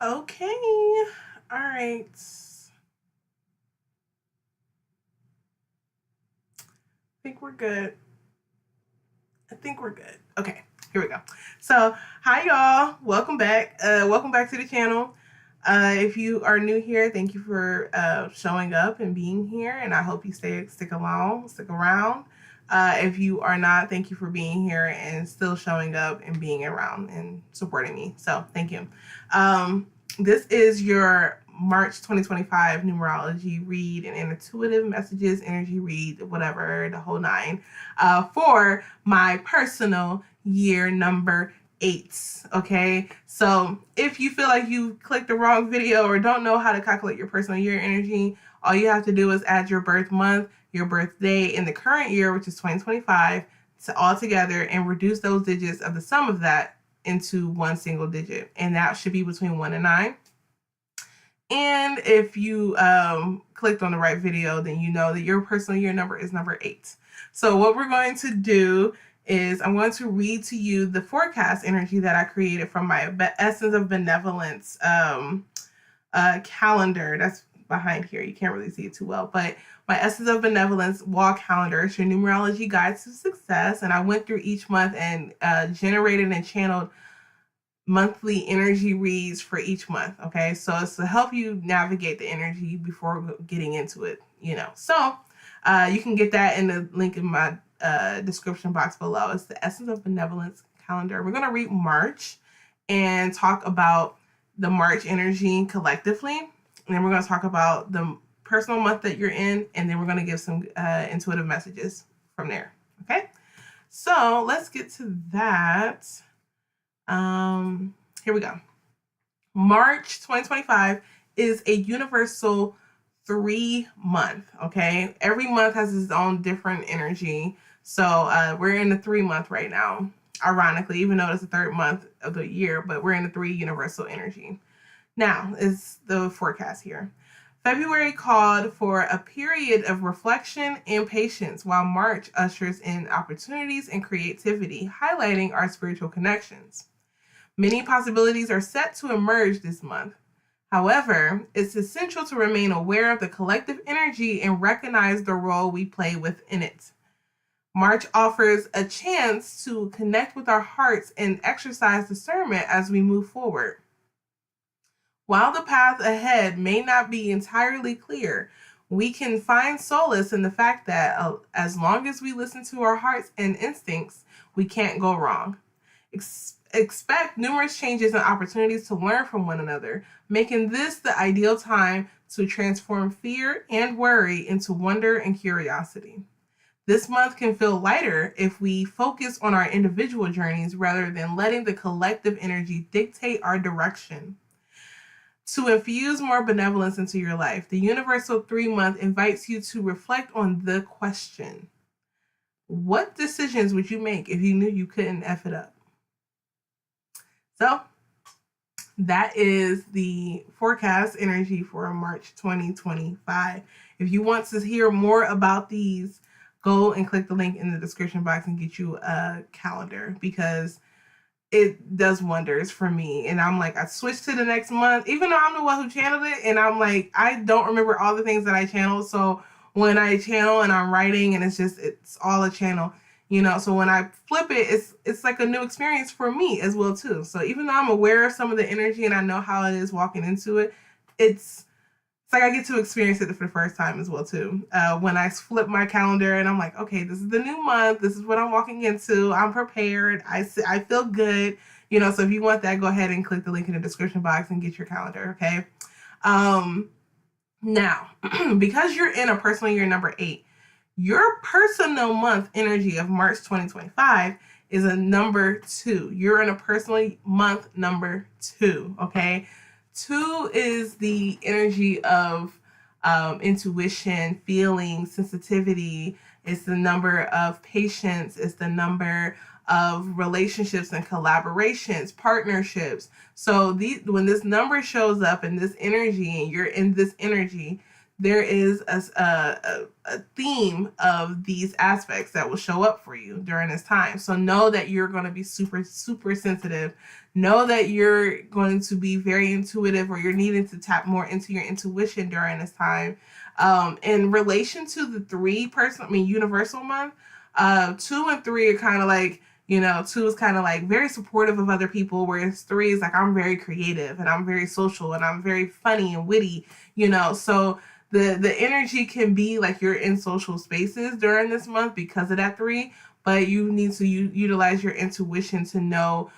Okay. All right. Think we're good. I think we're good. Okay, here we go. So, hi y'all. Welcome back. Welcome back to the channel. If you are new here, thank you for showing up and being here, and I hope you stick around. If you are not, thank you for being here and still showing up and being around and supporting me. So, thank you. This is your March 2025 numerology read and intuitive messages, energy read, whatever, the whole nine, for my personal year number 8. Okay, so if you feel like you clicked the wrong video or don't know how to calculate your personal year energy, all you have to do is add your birth month, your birthday in the current year, which is 2025, all together and reduce those digits of the sum of that into one single digit, and that should be between 1 and 9. And if you clicked on the right video, then you know that your personal year number is number 8. So what we're going to do is I'm going to read to you the forecast energy that I created from my Essence of Benevolence calendar. That's behind here. You can't really see it too well, but my Essence of Benevolence wall calendar. It's your numerology guide to success. And I went through each month and generated and channeled monthly energy reads for each month. Okay, so it's to help you navigate the energy before getting into it, So you can get that in the link in my description box below. It's the Essence of Benevolence calendar. We're going to read March and talk about the March energy collectively. And then we're going to talk about the personal month that you're in. And then we're going to give some intuitive messages from there. Okay, so let's get to that. Here we go. March 2025 is a universal 3-month. Okay, every month has its own different energy. So we're in the 3-month right now, ironically, even though it's the 3rd month of the year, but we're in the 3 universal energy. Now is the forecast here. February called for a period of reflection and patience, while March ushers in opportunities and creativity, highlighting our spiritual connections. Many possibilities are set to emerge this month. However, it's essential to remain aware of the collective energy and recognize the role we play within it. March offers a chance to connect with our hearts and exercise discernment as we move forward. While the path ahead may not be entirely clear, we can find solace in the fact that as long as we listen to our hearts and instincts, we can't go wrong. Expect numerous changes and opportunities to learn from one another, making this the ideal time to transform fear and worry into wonder and curiosity. This month can feel lighter if we focus on our individual journeys rather than letting the collective energy dictate our direction. To infuse more benevolence into your life, the Universal 3-month invites you to reflect on the question: what decisions would you make if you knew you couldn't F it up? So that is the forecast energy for March 2025. If you want to hear more about these, go and click the link in the description box and get you a calendar, because it does wonders for me. And I'm like, I switched to the next month, even though I'm the one who channeled it. And I'm like, I don't remember all the things that I channeled. So when I channel and I'm writing and it's all a channel, so when I flip it, it's like a new experience for me as well too. So even though I'm aware of some of the energy and I know how it is walking into it, it's like I get to experience it for the first time as well too. When I flip my calendar and I'm like, okay, this is the new month. This is what I'm walking into. I'm prepared. I feel good. So if you want that, go ahead and click the link in the description box and get your calendar. Okay. Now, because you're in a personal year number 8, your personal month energy of March 2025 is a number 2. You're in a personal month number 2. Okay. 2 is the energy of intuition, feeling, sensitivity. It's the number of patience. It's the number of relationships and collaborations, partnerships. So when this number shows up in this energy and you're in this energy, there is a theme of these aspects that will show up for you during this time. So know that you're going to be super, super sensitive. Know that you're going to be very intuitive, or you're needing to tap more into your intuition during this time. In relation to the universal month, 2 and 3 are kind of like, 2 is kind of like very supportive of other people, whereas 3 is like, I'm very creative and I'm very social and I'm very funny and witty, so the energy can be like you're in social spaces during this month because of that 3, but you need to utilize your intuition to know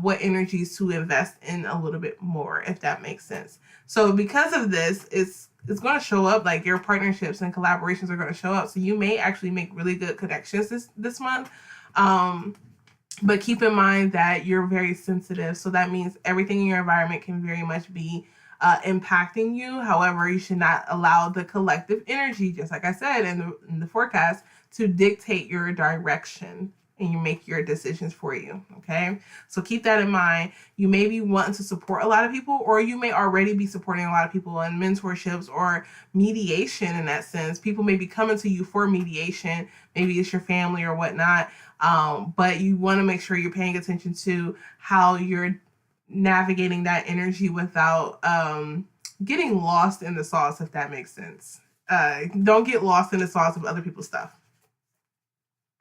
what energies to invest in a little bit more, if that makes sense. So because of this, it's going to show up, like your partnerships and collaborations are going to show up. So you may actually make really good connections this month. But keep in mind that you're very sensitive. So that means everything in your environment can very much be impacting you. However, you should not allow the collective energy, just like I said in the forecast, to dictate your direction and you make your decisions for you. Okay. So keep that in mind. You may be wanting to support a lot of people, or you may already be supporting a lot of people in mentorships or mediation in that sense. People may be coming to you for mediation. Maybe it's your family or whatnot. But you want to make sure you're paying attention to how you're navigating that energy without getting lost in the sauce, if that makes sense. Don't get lost in the sauce of other people's stuff,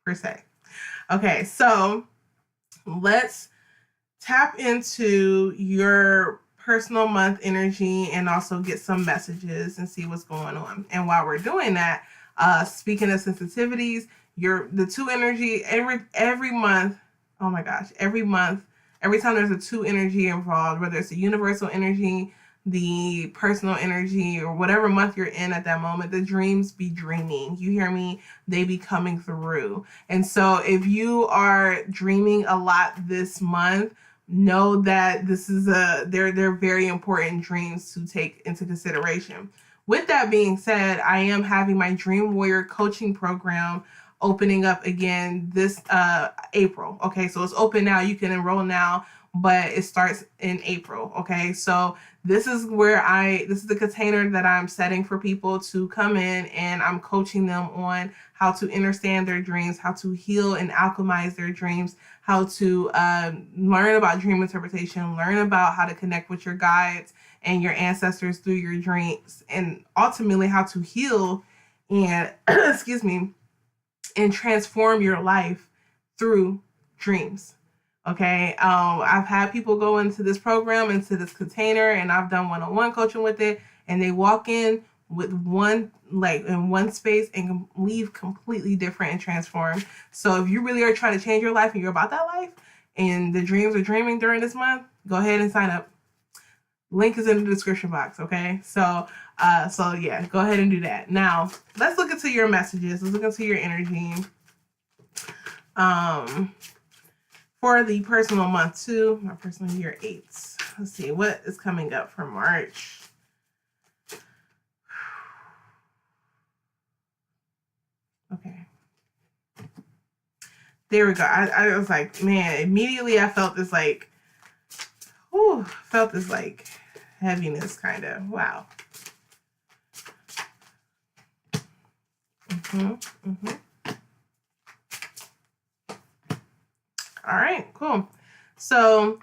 per se. Okay, so let's tap into your personal month energy and also get some messages and see what's going on. And while we're doing that, speaking of sensitivities, the 2 energy every month. Oh my gosh, every month, every time there's a 2 energy involved, whether it's a universal energy, the personal energy, or whatever month you're in at that moment, the dreams be dreaming. You hear me? They be coming through. And so if you are dreaming a lot this month, know that this is they're very important dreams to take into consideration. With that being said, I am having my Dream Warrior coaching program opening up again this April. Okay, so it's open now. You can enroll now, but it starts in April. Okay, so this is the container that I'm setting for people to come in, and I'm coaching them on how to understand their dreams, how to heal and alchemize their dreams, how to learn about dream interpretation, learn about how to connect with your guides and your ancestors through your dreams, and ultimately how to heal and excuse me, and transform your life through dreams. Okay. I've had people go into this program, into this container, and I've done one-on-one coaching with it, and they walk in with in one space and leave completely different and transformed. So if you really are trying to change your life and you're about that life and the dreams are dreaming during this month, go ahead and sign up. Link is in the description box. Okay. So yeah, go ahead and do that. Now let's look into your messages. Let's look into your energy. For the personal month 2, my personal year 8s. Let's see what is coming up for March. Okay. There we go. I was like, man, immediately I felt this heaviness kind of. Wow. All right, cool. So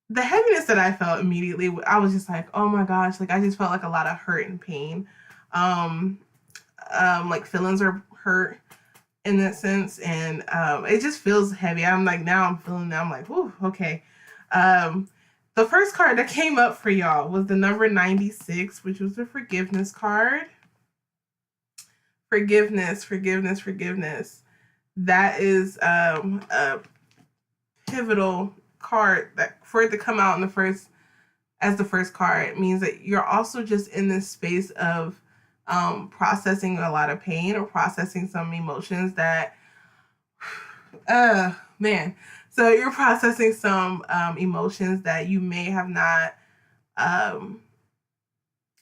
the heaviness that I felt immediately, I was just like, oh my gosh, like I just felt like a lot of hurt and pain. Like feelings are hurt in that sense, and it just feels heavy. I'm like, now I'm feeling that. I'm like, whew, okay. The first card that came up for y'all was the number 96, which was the forgiveness card. Forgiveness. That is a pivotal card that for it to come out in the first card means that you're also just in this space of processing a lot of pain or processing some emotions that man. So you're processing some emotions that you may have not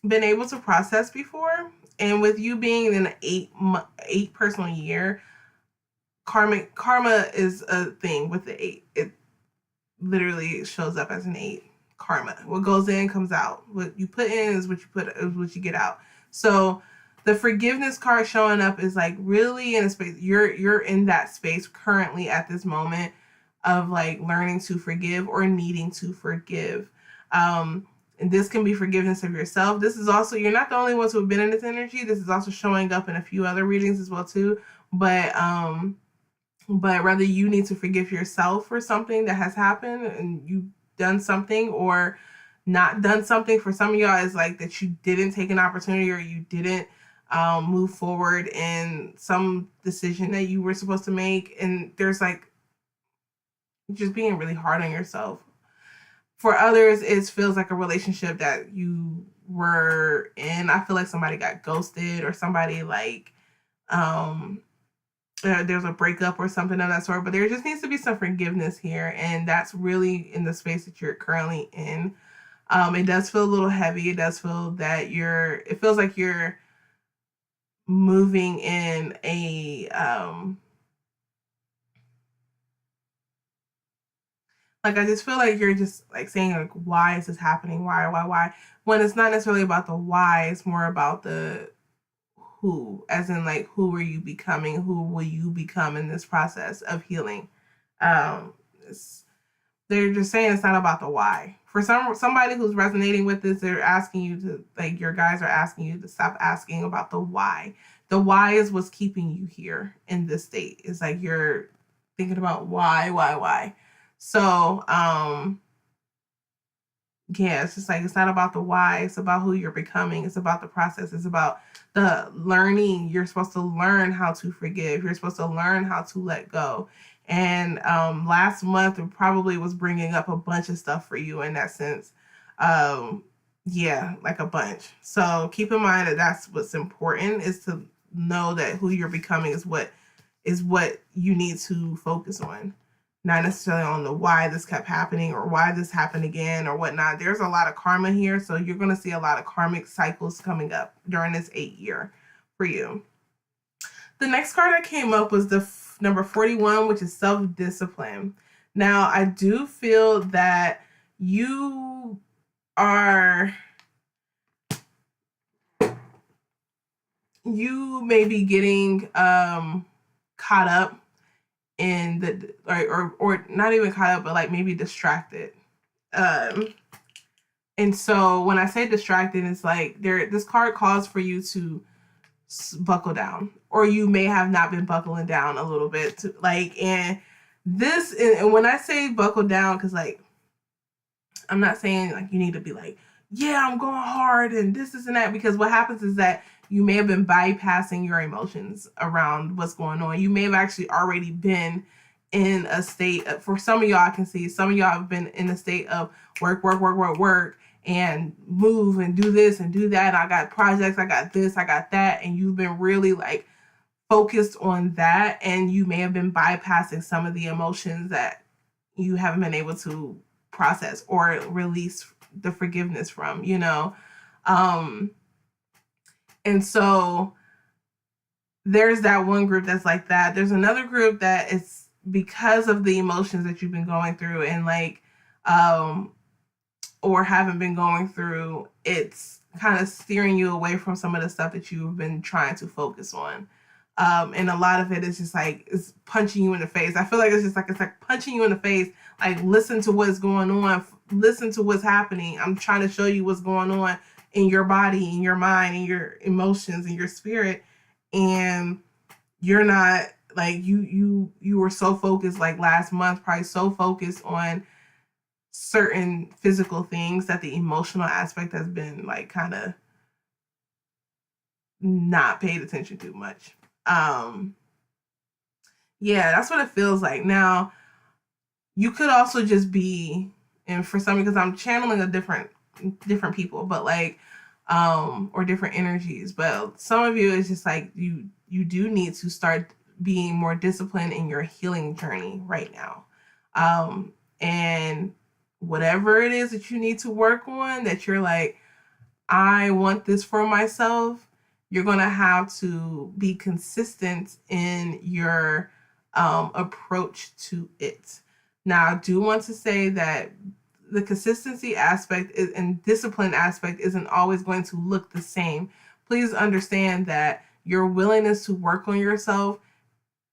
been able to process before. And with you being in an 8 personal year, karma is a thing with the 8. It literally shows up as an 8. karma. What goes in comes out. What you put in is what you get out. So the forgiveness card showing up is like really in a space. You're in that space currently at this moment of like learning to forgive or needing to forgive. And this can be forgiveness of yourself. This is also, you're not the only ones who have been in this energy. This is also showing up in a few other readings as well too. But rather you need to forgive yourself for something that has happened and you've done something or not done something. For some of y'all, it's like that you didn't take an opportunity or you didn't move forward in some decision that you were supposed to make. And there's like just being really hard on yourself. For others, it feels like a relationship that you were in. I feel like somebody got ghosted or somebody like there's a breakup or something of that sort. But there just needs to be some forgiveness here, and that's really in the space that you're currently in. It does feel a little heavy. It does feel that it feels like you're moving in a like I just feel like you're just like saying like, why is this happening? Why? When it's not necessarily about the why, it's more about the who, as in like who are you becoming? Who will you become in this process of healing? They're just saying it's not about the why. For somebody who's resonating with this, they're asking you to, like, your guys are asking you to stop asking about the why. The why is what's keeping you here in this state. It's like you're thinking about why. So, yeah, it's just like it's not about the why. It's about who you're becoming. It's about the process. It's about the learning. You're supposed to learn how to forgive. You're supposed to learn how to let go. And last month it probably was bringing up a bunch of stuff for you in that sense. Yeah, like a bunch. So keep in mind that that's what's important, is to know that who you're becoming is what you need to focus on. Not necessarily on the why this kept happening or why this happened again or whatnot. There's a lot of karma here, so you're going to see a lot of karmic cycles coming up during this 8-year for you. The next card that came up was the number 41, which is self-discipline. Now, I do feel that you may be getting caught up in the or not even caught up, but like maybe distracted. And so when I say distracted, it's like this card calls for you to buckle down, or you may have not been buckling down a little bit to, like, and when I say buckle down, because like I'm not saying like you need to be like, yeah, I'm going hard and this and that, because what happens is that you may have been bypassing your emotions around what's going on. You may have actually already been in a state for some of y'all, I can see some of y'all have been in a state of work, and move and do this and do that. I got projects, I got this, I got that. And you've been really like focused on that. And you may have been bypassing some of the emotions that you haven't been able to process or release the forgiveness from, and so there's that one group that's like that. There's another group that is because of the emotions that you've been going through and like, or haven't been going through, it's kind of steering you away from some of the stuff that you've been trying to focus on. And a lot of it is just like, it's punching you in the face. I feel like it's like punching you in the face. Like, listen to what's going on. Listen to what's happening. I'm trying to show you what's going on in your body, in your mind, in your emotions, in your spirit. And you're not like, you were so focused like last month, probably so focused on certain physical things that the emotional aspect has been like kind of not paid attention to much. Yeah, that's what it feels like. Now, you could also just be, and for some, because I'm channeling a different people, but like, or different energies, but some of you is just like, you do need to start being more disciplined in your healing journey right now. And whatever it is that you need to work on, that you're like, I want this for myself, you're going to have to be consistent in your approach to it. Now, I do want to say that the consistency aspect and discipline aspect isn't always going to look the same. Please understand that your willingness to work on yourself,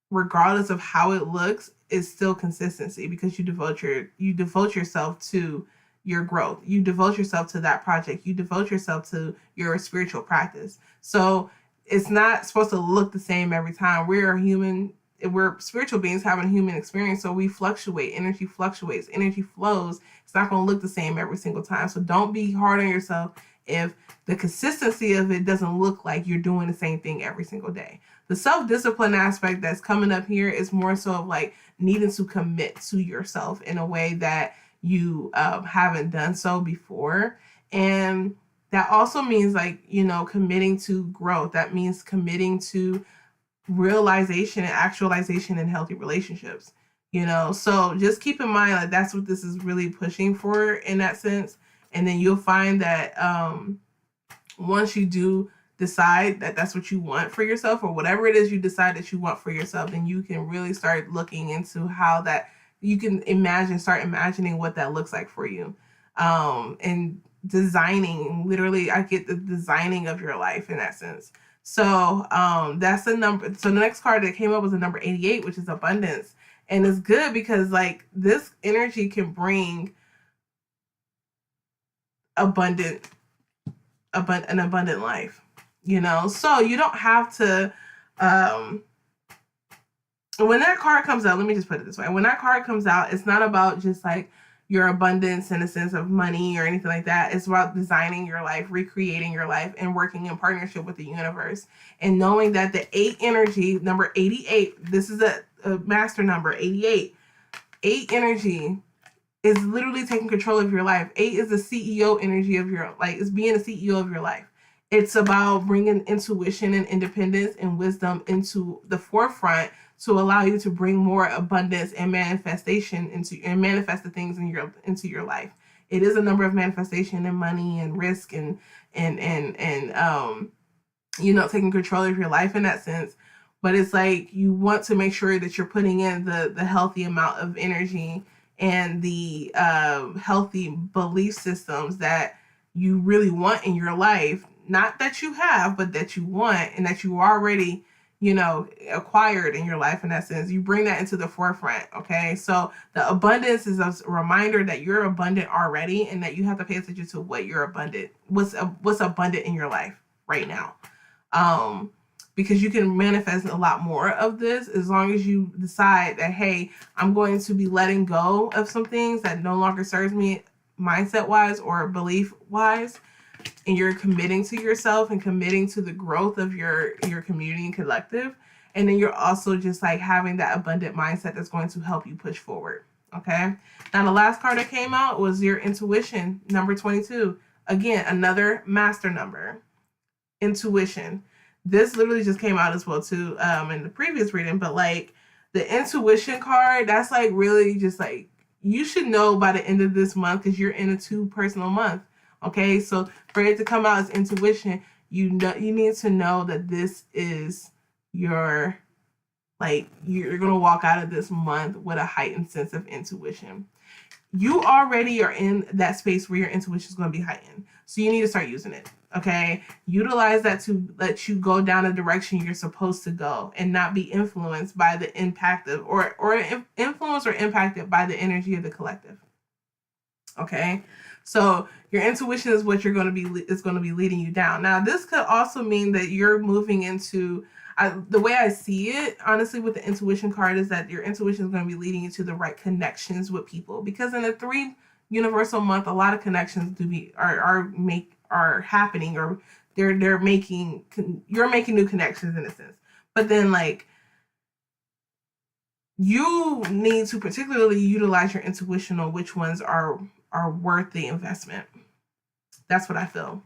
regardless of how it looks, is still consistency, because you devote yourself to your growth. You devote yourself to that project. You devote yourself to your spiritual practice. So it's not supposed to look the same every time. We're human. We're spiritual beings having a human experience, so we fluctuate. Energy fluctuates. Energy flows. It's not going to look the same every single time. So don't be hard on yourself if the consistency of it doesn't look like you're doing the same thing every single day. The self-discipline aspect that's coming up here is more so of like needing to commit to yourself in a way that you haven't done so before. And that also means like, committing to growth. That means committing to realization and actualization in healthy relationships. So just keep in mind, like, that's what this is really pushing for in that sense. And then you'll find that once you do decide that that's what you want for yourself, or whatever it is you decide that you want for yourself, then you can really start looking into how that you can start imagining what that looks like for you. And designing, literally, I get the designing of your life in that sense. So that's the number. So the next card that came up was the number 88, which is abundance. And it's good because like this energy can bring an abundant life, so you don't have to when that card comes out, let me just put it this way. When that card comes out, it's not about just like your abundance in a sense of money or anything like that. It's about designing your life, recreating your life, and working in partnership with the universe. And knowing that the 8 energy, number 88, this is a master number, 88. 8 energy is literally taking control of your life. 8 is the CEO energy of your life. It's being a CEO of your life. It's about bringing intuition and independence and wisdom into the forefront to allow you to bring more abundance and manifestation and manifest the things into your life. It is a number of manifestation and money and risk and taking control of your life in that sense. But it's like you want to make sure that you're putting in the healthy amount of energy and the healthy belief systems that you really want in your life. Not that you have, but that you want and that you already, acquired in your life in that sense. You bring that into the forefront, okay? So the abundance is a reminder that you're abundant already and that you have to pay attention to what's abundant in your life right now. Because you can manifest a lot more of this as long as you decide that, hey, I'm going to be letting go of some things that no longer serves me mindset-wise or belief-wise, and you're committing to yourself and committing to the growth of your community and collective. And then you're also just like having that abundant mindset that's going to help you push forward, okay? Now, the last card that came out was your intuition, number 22. Again, another master number, intuition. This literally just came out as well too in the previous reading, but like the intuition card, that's like really just like you should know by the end of this month because you're in a 2 personal month. Okay, so for it to come out as intuition, you need to know that this is your, like, you're going to walk out of this month with a heightened sense of intuition. You already are in that space where your intuition is going to be heightened. So you need to start using it, okay? Utilize that to let you go down the direction you're supposed to go and not be influenced by the impact of, or influenced or impacted by the energy of the collective, okay? So your intuition is what going to be leading you down. Now, this could also mean that you're moving into, the way I see it, honestly, with the intuition card is that your intuition is going to be leading you to the right connections with people. Because in the 3 universal month, a lot of connections are happening, or you're making new connections in a sense. But then like you need to particularly utilize your intuition on which ones are worth the investment. That's what I feel.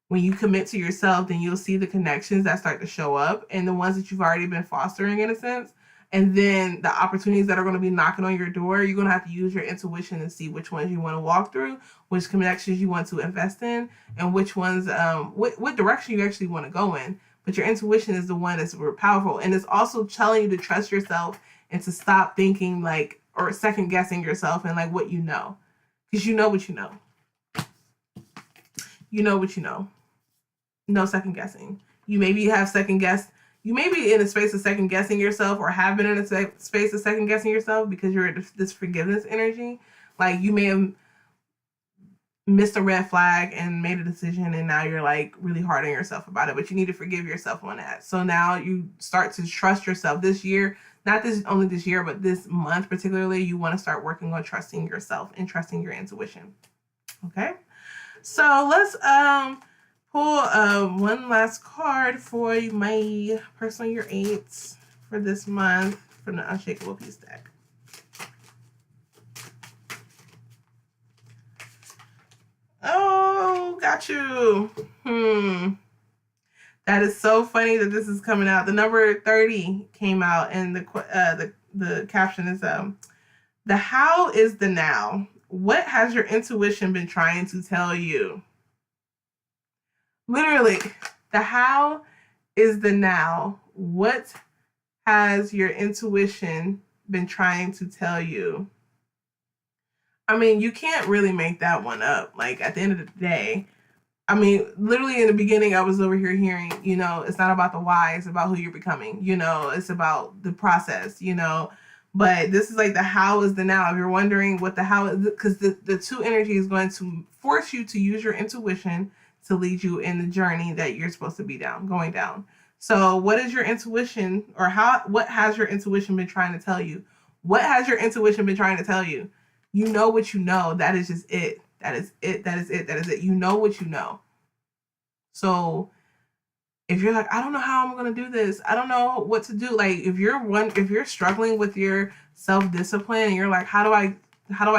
When you commit to yourself, then you'll see the connections that start to show up and the ones that you've already been fostering in a sense. And then the opportunities that are going to be knocking on your door, you're going to have to use your intuition and see which ones you want to walk through, which connections you want to invest in, and which ones, what direction you actually want to go in. But your intuition is the one that's super powerful. And it's also telling you to trust yourself and to stop thinking like, or second guessing yourself and like what you know. because you know what you know. You know what you know. No second guessing. You maybe have second guessed. You may be in a space of second guessing yourself, or have been in a space of second guessing yourself because you're in this forgiveness energy. Like you may have missed a red flag and made a decision, and now you're like really hard on yourself about it, but you need to forgive yourself on that. So now you start to trust yourself this year, not this only this year, but this month particularly. You want to start working on trusting yourself and trusting your intuition. Okay, so let's pull one last card for my personal year 8 for this month from the Unshakable Peace deck. Oh, got you. That is so funny that this is coming out. The number 30 came out, and the caption is the how is the now. What has your intuition been trying to tell you? Literally, the how is the now. What has your intuition been trying to tell you? I mean, you can't really make that one up. Like, at the end of the day, I mean, literally in the beginning, I was over here hearing, you know, it's not about the why, it's about who you're becoming. You know, it's about the process, you know. But this is like the how is the now. If you're wondering what the how is, because the two energy is going to force you to use your intuition to lead you in the journey that you're supposed to be going down. So what is your intuition, or what has your intuition been trying to tell you? What has your intuition been trying to tell you? You know what you know. That is just it. That is it. That is it. That is it. You know what you know. So if you're like, I don't know how I'm going to do this, I don't know what to do. Like if you're struggling with your self-discipline and you're like, how do I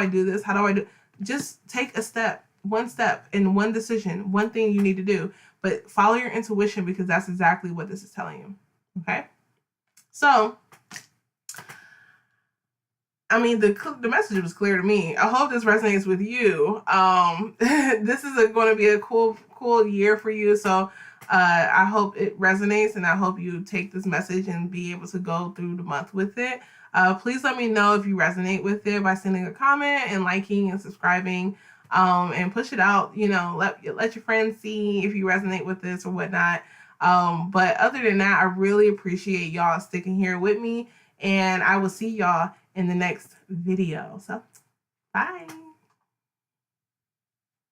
do this? How do I do? Just take a step, one step and one decision, one thing you need to do, but follow your intuition, because that's exactly what this is telling you. Okay. So, I mean, the message was clear to me. I hope this resonates with you. This is going to be a cool year for you. So I hope it resonates, and I hope you take this message and be able to go through the month with it. Please let me know if you resonate with it by sending a comment and liking and subscribing, and push it out. You know, let your friends see if you resonate with this or whatnot. But other than that, I really appreciate y'all sticking here with me, and I will see y'all in the next video. So, bye.